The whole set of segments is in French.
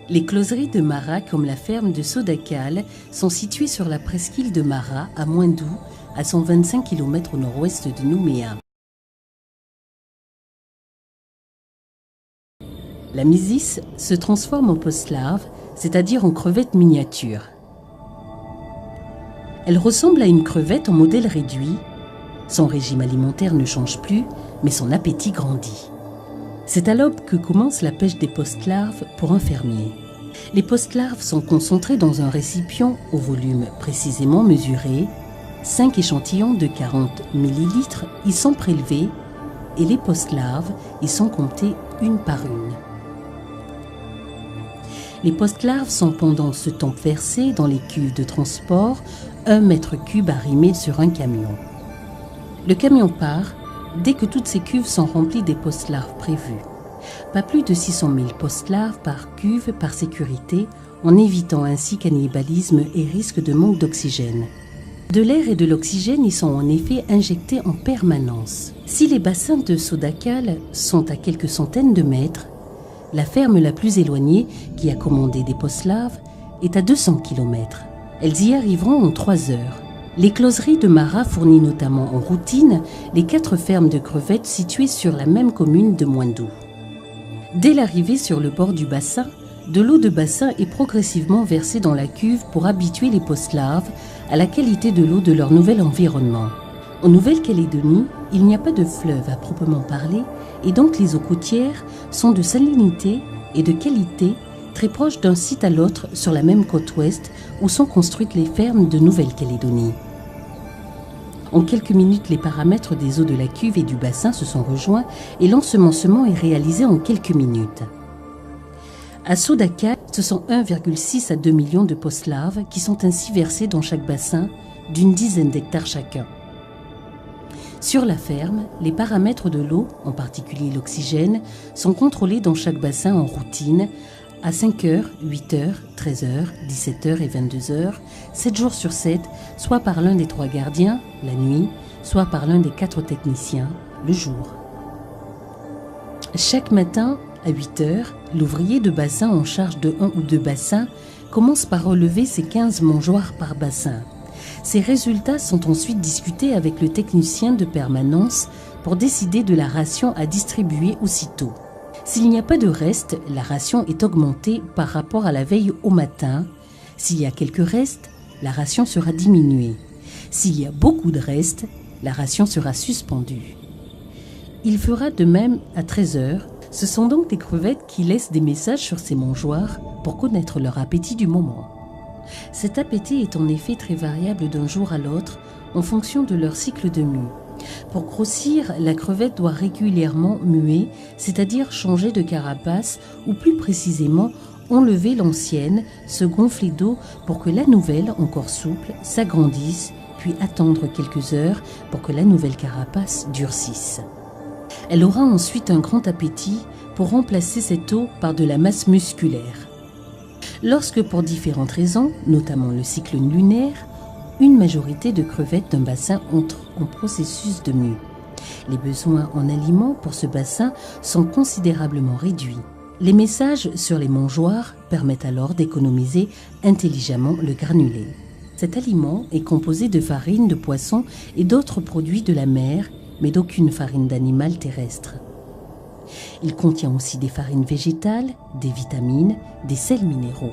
Les closeries de Mara, comme la ferme de Sodakal, sont situées sur la presqu'île de Mara, à Moindou, à 125 km au nord-ouest de Nouméa. La mysis se transforme en post-larve, c'est-à-dire en crevette miniature. Elle ressemble à une crevette en modèle réduit. Son régime alimentaire ne change plus, mais son appétit grandit. C'est à l'aube que commence la pêche des post-larves pour un fermier. Les post-larves sont concentrées dans un récipient au volume précisément mesuré. 5 échantillons de 40 ml y sont prélevés et les post-larves y sont comptées une par une. Les post-larves sont pendant ce temps versées dans les cuves de transport, 1 mètre cube arrimé sur un camion. Le camion part dès que toutes ces cuves sont remplies des post-larves prévues. Pas plus de 600 000 post-larves par cuve par sécurité, en évitant ainsi cannibalisme et risque de manque d'oxygène. De l'air et de l'oxygène y sont en effet injectés en permanence. Si les bassins de Sodakal sont à quelques centaines de mètres, la ferme la plus éloignée, qui a commandé des post-larves, est à 200 km. Elles y arriveront en 3 heures. Les closeries de Mara fournissent notamment en routine les 4 fermes de crevettes situées sur la même commune de Moindou. Dès l'arrivée sur le bord du bassin, de l'eau de bassin est progressivement versée dans la cuve pour habituer les post-larves à la qualité de l'eau de leur nouvel environnement. En Nouvelle-Calédonie, il n'y a pas de fleuve à proprement parler et donc les eaux côtières sont de salinité et de qualité très proches d'un site à l'autre sur la même côte ouest où sont construites les fermes de Nouvelle-Calédonie. En quelques minutes, les paramètres des eaux de la cuve et du bassin se sont rejoints et l'ensemencement est réalisé en quelques minutes. À Sodakal, ce sont 1,6 à 2 millions de post-larves qui sont ainsi versées dans chaque bassin d'une dizaine d'hectares chacun. Sur la ferme, les paramètres de l'eau, en particulier l'oxygène, sont contrôlés dans chaque bassin en routine à 5h, 8h, 13h, 17h et 22h, 7 jours sur 7, soit par l'un des 3 gardiens, la nuit, soit par l'un des 4 techniciens, le jour. Chaque matin, à 8h, l'ouvrier de bassin en charge de 1 ou 2 bassins commence par relever ses 15 mangeoires par bassin. Ces résultats sont ensuite discutés avec le technicien de permanence pour décider de la ration à distribuer aussitôt. S'il n'y a pas de reste, la ration est augmentée par rapport à la veille au matin. S'il y a quelques restes, la ration sera diminuée. S'il y a beaucoup de restes, la ration sera suspendue. Il fera de même à 13h. Ce sont donc des crevettes qui laissent des messages sur ces mangeoires pour connaître leur appétit du moment. Cet appétit est en effet très variable d'un jour à l'autre en fonction de leur cycle de mue. Pour grossir, la crevette doit régulièrement muer, c'est-à-dire changer de carapace ou plus précisément enlever l'ancienne, se gonfler d'eau pour que la nouvelle, encore souple, s'agrandisse, puis attendre quelques heures pour que la nouvelle carapace durcisse. Elle aura ensuite un grand appétit pour remplacer cette eau par de la masse musculaire. Lorsque pour différentes raisons, notamment le cycle lunaire, une majorité de crevettes d'un bassin entre en processus de mue. Les besoins en aliments pour ce bassin sont considérablement réduits. Les messages sur les mangeoires permettent alors d'économiser intelligemment le granulé. Cet aliment est composé de farine de poisson et d'autres produits de la mer, mais d'aucune farine d'animal terrestre. Il contient aussi des farines végétales, des vitamines, des sels minéraux.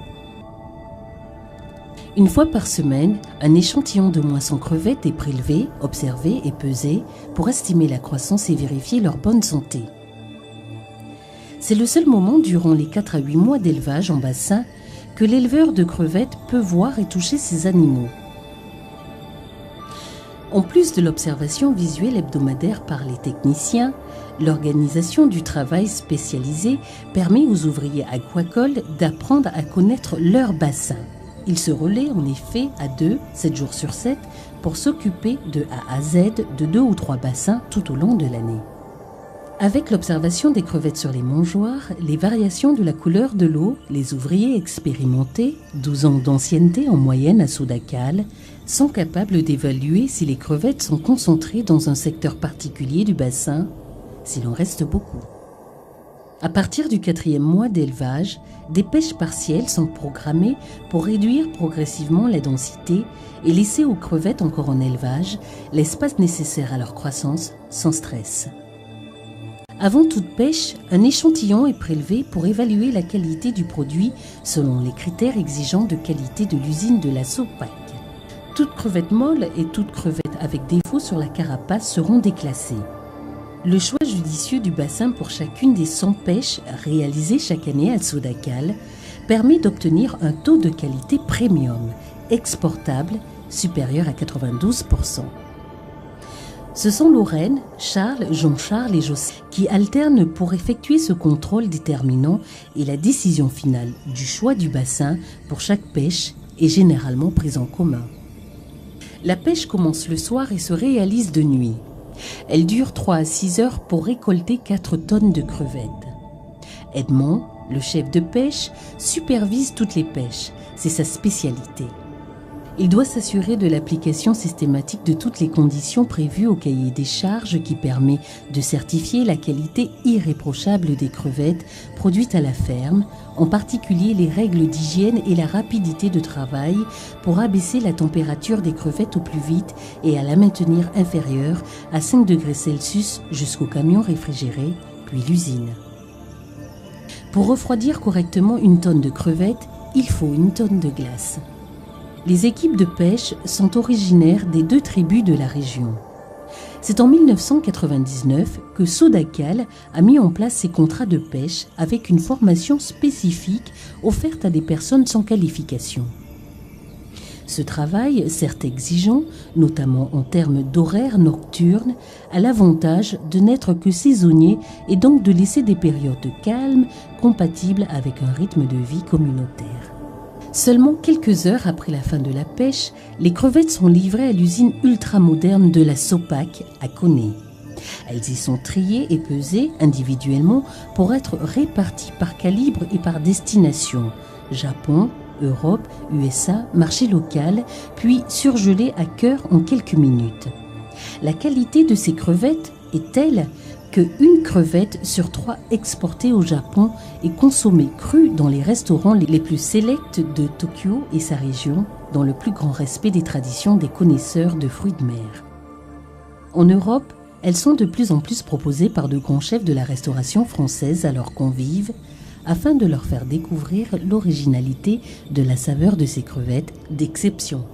Une fois par semaine, un échantillon de moisson crevette est prélevé, observé et pesé pour estimer la croissance et vérifier leur bonne santé. C'est le seul moment durant les 4 à 8 mois d'élevage en bassin que l'éleveur de crevettes peut voir et toucher ces animaux. En plus de l'observation visuelle hebdomadaire par les techniciens, l'organisation du travail spécialisé permet aux ouvriers aquacoles d'apprendre à connaître leur bassin. Ils se relaient en effet à 2, 7 jours sur 7, pour s'occuper de A à Z de 2 ou 3 bassins tout au long de l'année. Avec l'observation des crevettes sur les mangeoires, les variations de la couleur de l'eau, les ouvriers expérimentés, 12 ans d'ancienneté en moyenne à Sodakal, sont capables d'évaluer si les crevettes sont concentrées dans un secteur particulier du bassin, s'il en reste beaucoup. À partir du 4e mois d'élevage, des pêches partielles sont programmées pour réduire progressivement la densité et laisser aux crevettes encore en élevage l'espace nécessaire à leur croissance sans stress. Avant toute pêche, un échantillon est prélevé pour évaluer la qualité du produit selon les critères exigeants de qualité de l'usine de la Sopac. Toute crevette molle et toute crevette avec défaut sur la carapace seront déclassées. Le choix judicieux du bassin pour chacune des 100 pêches réalisées chaque année à Sodacal permet d'obtenir un taux de qualité premium, exportable, supérieur à 92%. Ce sont Lorraine, Charles, Jean-Charles et José qui alternent pour effectuer ce contrôle déterminant et la décision finale du choix du bassin pour chaque pêche est généralement prise en commun. La pêche commence le soir et se réalise de nuit. Elle dure 3 à 6 heures pour récolter 4 tonnes de crevettes. Edmond, le chef de pêche, supervise toutes les pêches. C'est sa spécialité. Il doit s'assurer de l'application systématique de toutes les conditions prévues au cahier des charges qui permet de certifier la qualité irréprochable des crevettes produites à la ferme, en particulier les règles d'hygiène et la rapidité de travail pour abaisser la température des crevettes au plus vite et à la maintenir inférieure à 5 degrés Celsius jusqu'au camion réfrigéré, puis l'usine. Pour refroidir correctement une tonne de crevettes, il faut une tonne de glace. Les équipes de pêche sont originaires des 2 tribus de la région. C'est en 1999 que Sodacal a mis en place ses contrats de pêche avec une formation spécifique offerte à des personnes sans qualification. Ce travail, certes exigeant, notamment en termes d'horaire nocturne, a l'avantage de n'être que saisonnier et donc de laisser des périodes de calme compatibles avec un rythme de vie communautaire. Seulement quelques heures après la fin de la pêche, les crevettes sont livrées à l'usine ultramoderne de la Sopac à Koné. Elles y sont triées et pesées individuellement pour être réparties par calibre et par destination. Japon, Europe, USA, marché local, puis surgelées à cœur en quelques minutes. La qualité de ces crevettes est telle qu'une crevette sur 3 exportée au Japon est consommée crue dans les restaurants les plus sélects de Tokyo et sa région, dans le plus grand respect des traditions des connaisseurs de fruits de mer. En Europe, elles sont de plus en plus proposées par de grands chefs de la restauration française à leurs convives, afin de leur faire découvrir l'originalité de la saveur de ces crevettes d'exception.